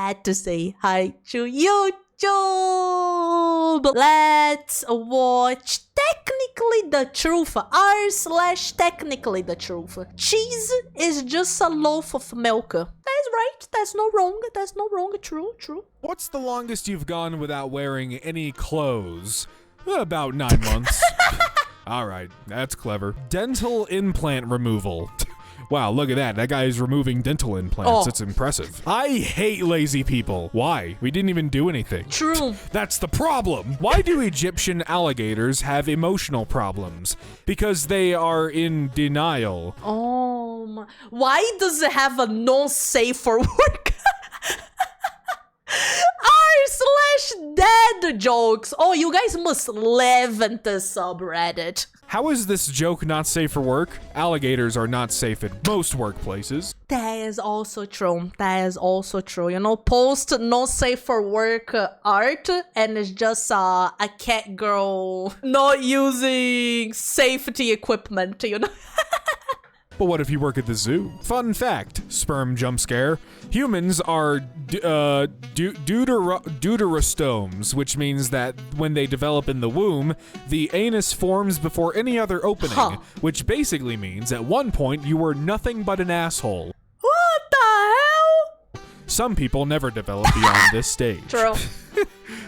had to say hi to YouTube. Let's watch Technically the Truth. r/Technically the Truth. Cheese is just a loaf of milk. That's right. That's no wrong. That's no wrong. True, true. What's the longest you've gone without wearing any clothes? About 9 months. All right, that's clever. Dental implant removal. Wow, look at that. That guy is removing dental implants. Oh. It's impressive. I hate lazy people. Why? We didn't even do anything. True. That's the problem. Why do Egyptian alligators have emotional problems? Because they are in denial. Oh my. Why does it have a no safe for work? r/dead jokes. Oh, you guys must live in the subreddit. How is this joke not safe for work? Alligators are not safe at most workplaces. That is also true. That is also true. You know, post no safe for work art, and it's just a cat girl not using safety equipment, you know? But what if you work at the zoo? Fun fact, sperm jump scare. Humans are deuterostomes, which means that when they develop in the womb, the anus forms before any other opening, which basically means at one point you were nothing but an asshole. What the hell? Some people never develop beyond this stage. True.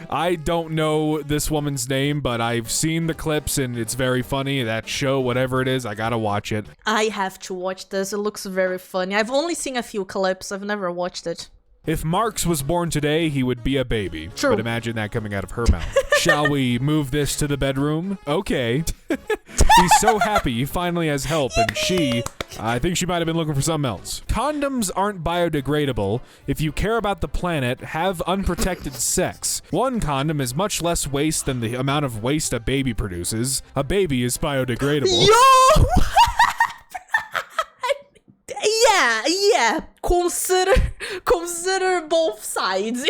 I don't know this woman's name, but I've seen the clips and it's very funny. That show, whatever it is, I gotta watch it. I have to watch this. It looks very funny. I've only seen a few clips. I've never watched it. If Marx was born today, he would be a baby. True. But imagine that coming out of her mouth. Shall we move this to the bedroom? Okay. He's so happy he finally has help, and I think she might have been looking for something else. Condoms aren't biodegradable. If you care about the planet, have unprotected sex. One condom is much less waste than the amount of waste a baby produces. A baby is biodegradable. Yo! Yeah. Consider both sides.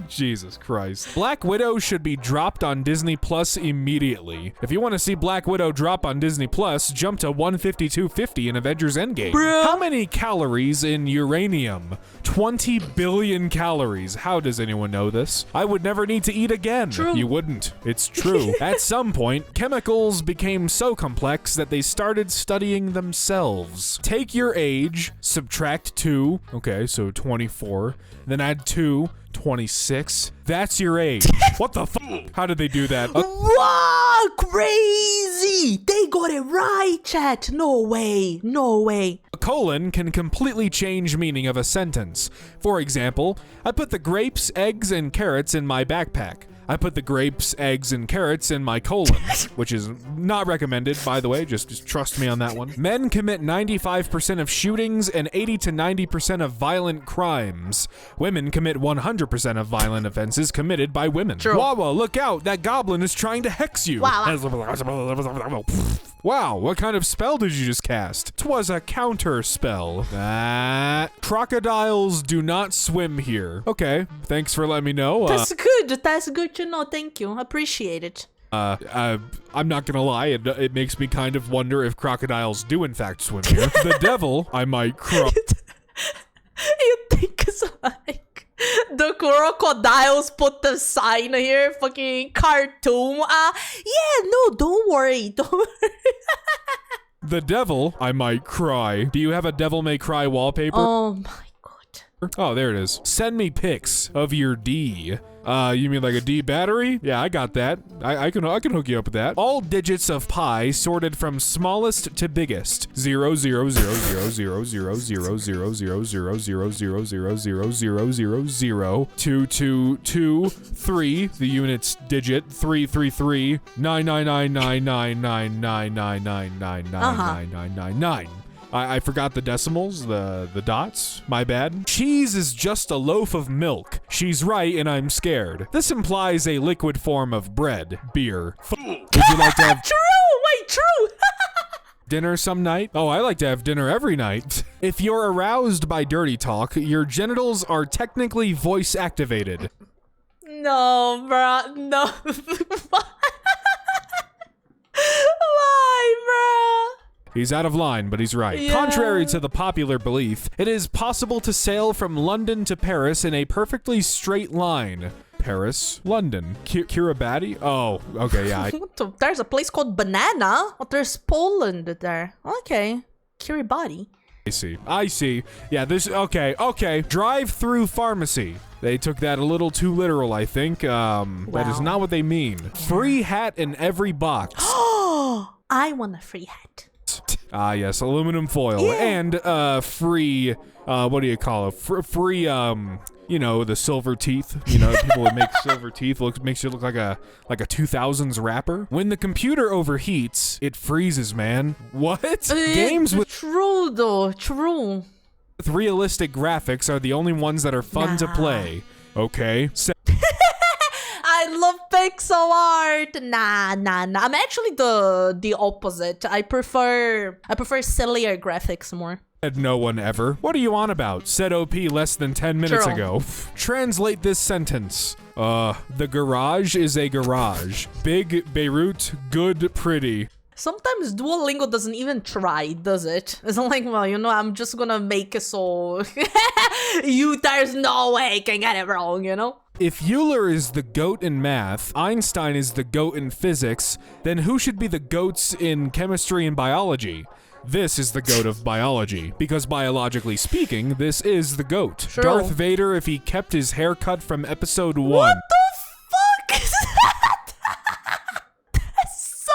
Jesus Christ. Black Widow should be dropped on Disney Plus immediately. If you want to see Black Widow drop on Disney Plus, jump to 152.50 in Avengers Endgame. Bruh. How many calories in uranium? 20 billion calories. How does anyone know this? I would never need to eat again. True. You wouldn't. It's true. At some point, chemicals became so complex that they started studying themselves. Take your age, subtract 2. Okay, so 24. Then add 2. 26. That's your age. What the fuck? How did they do that? Wow, crazy! They got it right, chat. No way. A colon can completely change meaning of a sentence. For example, I put the grapes, eggs, and carrots in my backpack. I put the grapes, eggs, and carrots in my colon, which is not recommended, by the way. Just trust me on that one. Men commit 95% of shootings and 80 to 90% of violent crimes. Women commit 100% of violent offenses committed by women. True. Wawa, look out! That goblin is trying to hex you. Wow, what kind of spell did you just cast? 'Twas a counter spell. Crocodiles do not swim here. Okay, thanks for letting me know. That's good. That's good to know. Thank you. Appreciate it. I'm not gonna lie, it makes me kind of wonder if crocodiles do in fact swim here. The devil, I might cry. You think it's like the crocodiles put the sign here, fucking cartoon? Yeah, no, don't worry. The devil, I might cry. Do you have a Devil May Cry wallpaper? Oh my god. Oh, there it is. Send me pics of your D. You mean like a D battery? Yeah, I got that. I can hook you up with that. All digits of pi sorted from smallest to biggest. 0 0 0 0 0 0 0 0 0 0 0 0 0 0 0 0 0 2 2 2 3. The unit's digit 3 3 3 9 9 9 9 9 9 9 9 9 9 9 9 9 9. I forgot the decimals, the dots. My bad. Cheese is just a loaf of milk. She's right, and I'm scared. This implies a liquid form of bread, beer. Would you like to have True. dinner some night? Oh, I like to have dinner every night. If you're aroused by dirty talk, your genitals are technically voice activated. No, bruh. No. Why, bruh? He's out of line, but he's right. Yeah. Contrary to the popular belief, it is possible to sail from London to Paris in a perfectly straight line. Paris, London. Kiribati? Oh, okay, yeah. There's a place called Banana. Oh, there's Poland there. Okay. Kiribati. I see. Yeah, okay. Drive-through pharmacy. They took that a little too literal, I think. That is not what they mean. Free hat in every box. Oh, I want a free hat. Ah, yes, aluminum foil. Yeah. And, free, what do you call it? Free, you know, the silver teeth. You know, people would make silver teeth. Makes you look like a 2000s rapper. When the computer overheats, it freezes, man. What? Games with... True, though. True. with realistic graphics are the only ones that are fun to play. Okay. I love pixel art. Nah. I'm actually the opposite. I prefer sillier graphics more. Said no one ever. What are you on about? Said OP less than 10 minutes True. ago. Translate this sentence. The garage is a garage. Big, Beirut, good, pretty. Sometimes Duolingo doesn't even try, does it? It's like, well, you know, I'm just gonna make it so there's no way I can get it wrong, you know? If Euler is the goat in math, Einstein is the goat in physics, then who should be the goats in chemistry and biology? This is the goat of biology, because biologically speaking, this is the goat. True. Darth Vader if he kept his haircut from episode 1. What the fuck is that? That's so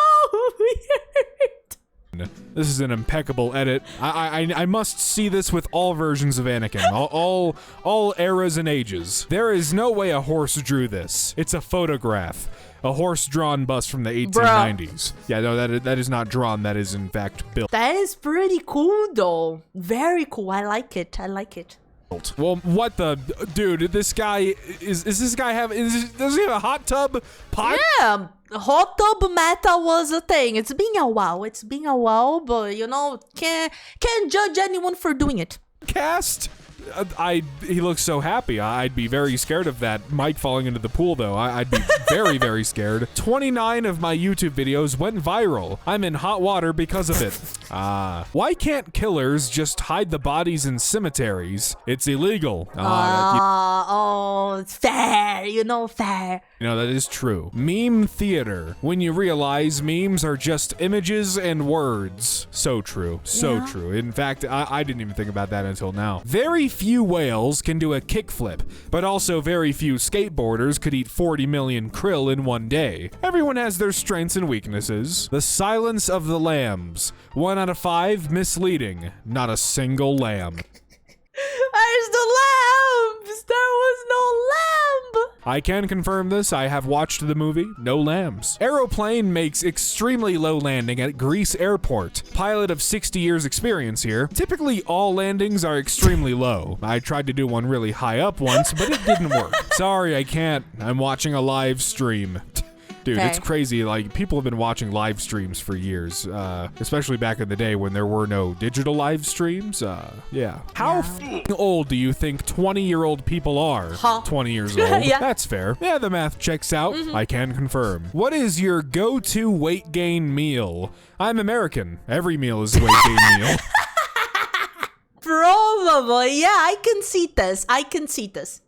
weird. This is an impeccable edit. I must see this with all versions of Anakin, all eras and ages. There is no way a horse drew this. It's a photograph. A horse-drawn bust from the 1890s. Yeah, no, that is not drawn. That is, in fact, built. That is pretty cool, though. Very cool. I like it. Well, what the... Dude, this guy... Does this guy have... Does he have a hot tub pot? Yeah, hot tub meta was a thing. It's been a while, but, you know, can't judge anyone for doing it. Cast? He looks so happy. I'd be very scared of that Mike falling into the pool, though. I'd be very, very scared. 29 of my YouTube videos went viral. I'm in hot water because of it. Why can't killers just hide the bodies in cemeteries? It's illegal. It's fair, fair. You know, that is true. Meme theater. When you realize memes are just images and words. So true. So true. In fact, I didn't even think about that until now. Very few whales can do a kickflip, but also very few skateboarders could eat 40 million krill in one day. Everyone has their strengths and weaknesses. The Silence of the Lambs. 1 out of 5, misleading. Not a single lamb. Where's the lambs? There was no lamb. I can confirm this. I have watched the movie. No lambs. Aeroplane makes extremely low landing at Greece airport. Pilot of 60 years experience here. Typically, all landings are extremely low. I tried to do one really high up once, but it didn't work. Sorry, I can't. I'm watching a live stream. Dude, it's crazy. Like, people have been watching live streams for years, especially back in the day when there were no digital live streams. Yeah. How old do you think 20-year-old people are? 20 years old. Yeah. That's fair. Yeah, the math checks out. I can confirm. What is your go-to weight gain meal? I'm American. Every meal is a weight gain meal. Probably. Yeah, I can see this.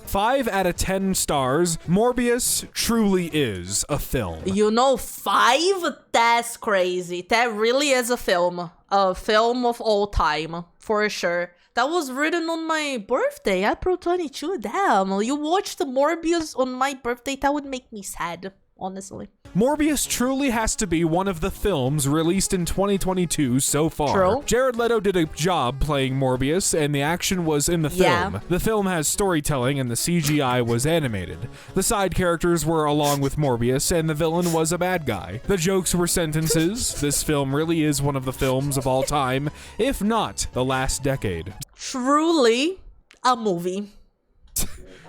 5 out of 10 stars. Morbius truly is a film. 5? That's crazy. That really is a film. A film of all time, for sure. That was written on my birthday, April 22. Damn, you watched Morbius on my birthday? That would make me sad, honestly. Morbius truly has to be one of the films released in 2022 so far. True. Jared Leto did a job playing Morbius, and the action was in the film. Yeah. The film has storytelling, and the CGI was animated. The side characters were along with Morbius, and the villain was a bad guy. The jokes were sentences. This film really is one of the films of all time, if not the last decade. Truly a movie.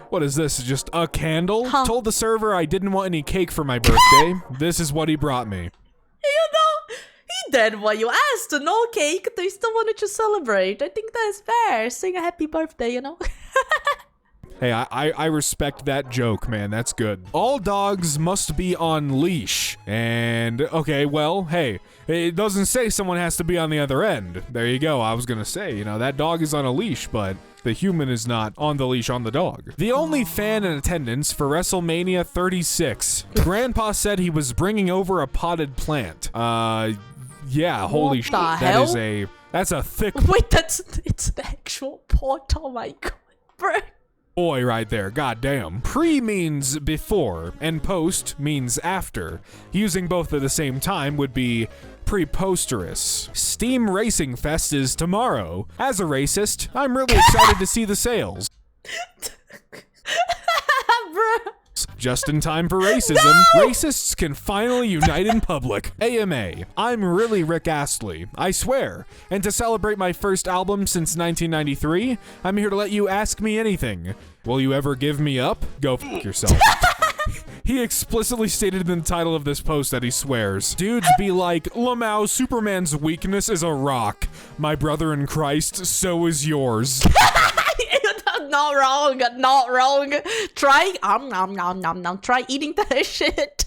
What is this, just a candle? Told the server I didn't want any cake for my birthday. This is what he brought me. He did what you asked. No cake. They still wanted to celebrate. I think that's fair. Sing a happy birthday, Hey, I respect that joke, man. That's good. All dogs must be on leash. And, okay, well, hey, it doesn't say someone has to be on the other end. There you go. I was gonna say, you know, that dog is on a leash, but the human is not on the leash on the dog. The only fan in attendance for WrestleMania 36. Grandpa said he was bringing over a potted plant. Yeah, holy shit. That's a thick Wait, it's the actual pot. Oh my god, bro. boy right there, goddamn. Pre means before, and post means after. Using both at the same time would be preposterous. Steam Racing Fest is tomorrow. As a racist, I'm really excited to see the sales. Bro. Just in time for racism, racists can finally unite in public. AMA, I'm really Rick Astley, I swear. And to celebrate my first album since 1993, I'm here to let you ask me anything. Will you ever give me up? Go f*** yourself. He explicitly stated in the title of this post that he swears. Dudes be like, Lamau, Superman's weakness is a rock. My brother in Christ, so is yours. Not wrong, not wrong. Try, try eating that shit.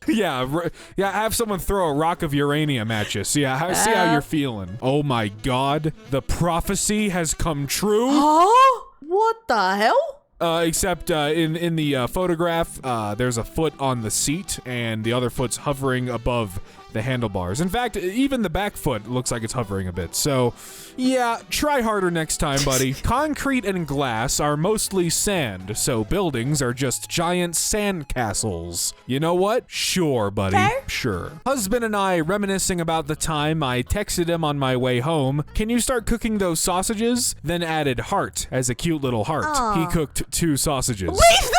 Yeah, have someone throw a rock of uranium at you. See how you're feeling. Oh my god, the prophecy has come true. Huh? What the hell? Except in the photograph, there's a foot on the seat, and the other foot's hovering above the handlebars. In fact, even the back foot looks like it's hovering a bit. So, yeah, try harder next time, buddy. Concrete and glass are mostly sand, so buildings are just giant sandcastles. You know what? Sure, buddy. Fair? Sure. Husband and I reminiscing about the time I texted him on my way home, can you start cooking those sausages? Then added heart as a cute little heart. Aww. He cooked 2 sausages. Please, no!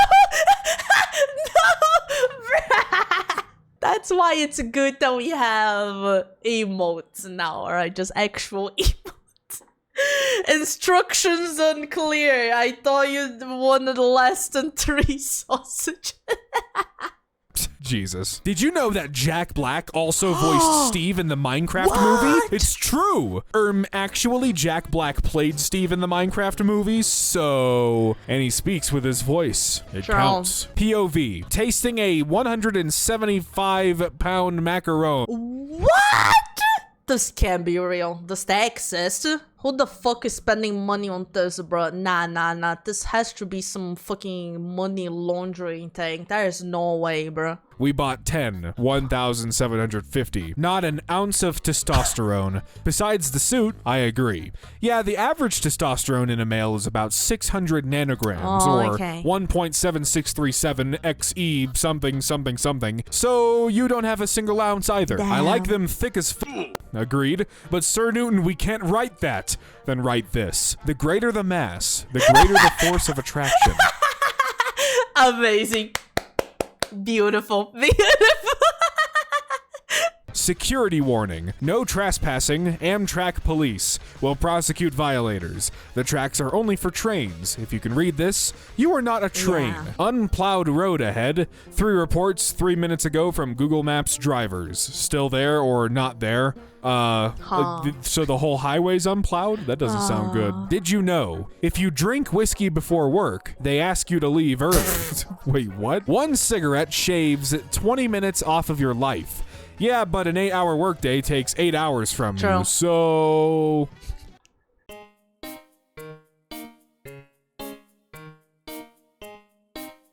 That's why it's good that we have emotes now, alright? Just actual emotes. Instructions unclear. I thought you wanted less than 3 sausages. Jesus. Did you know that Jack Black also voiced Steve in the Minecraft movie? It's true. Actually, Jack Black played Steve in the Minecraft movie, so... And he speaks with his voice. It counts. POV. Tasting a 175-pound macaron. What? This can't be real. Does that exist? Who the fuck is spending money on this, bro? Nah. This has to be some fucking money laundering thing. There is no way, bro. We bought 10, 1,750. Not an ounce of testosterone. Besides the suit, I agree. Yeah, the average testosterone in a male is about 600 nanograms, or 1.7637 XE something. So you don't have a single ounce either. Damn. I like them thick as f. Agreed. But Sir Newton, we can't write that. Then write this. The greater the mass, the greater the force of attraction. Amazing. Beautiful. Security warning. No trespassing. Amtrak police will prosecute violators. The tracks are only for trains. If you can read this, you are not a train. Yeah. Unplowed road ahead. 3 reports 3 minutes ago from Google Maps drivers. Still there or not there? So the whole highway's unplowed? That doesn't sound good. Did you know, if you drink whiskey before work, they ask you to leave early? Wait, what? 1 cigarette shaves 20 minutes off of your life. Yeah, but an 8-hour workday takes 8 hours from you, so...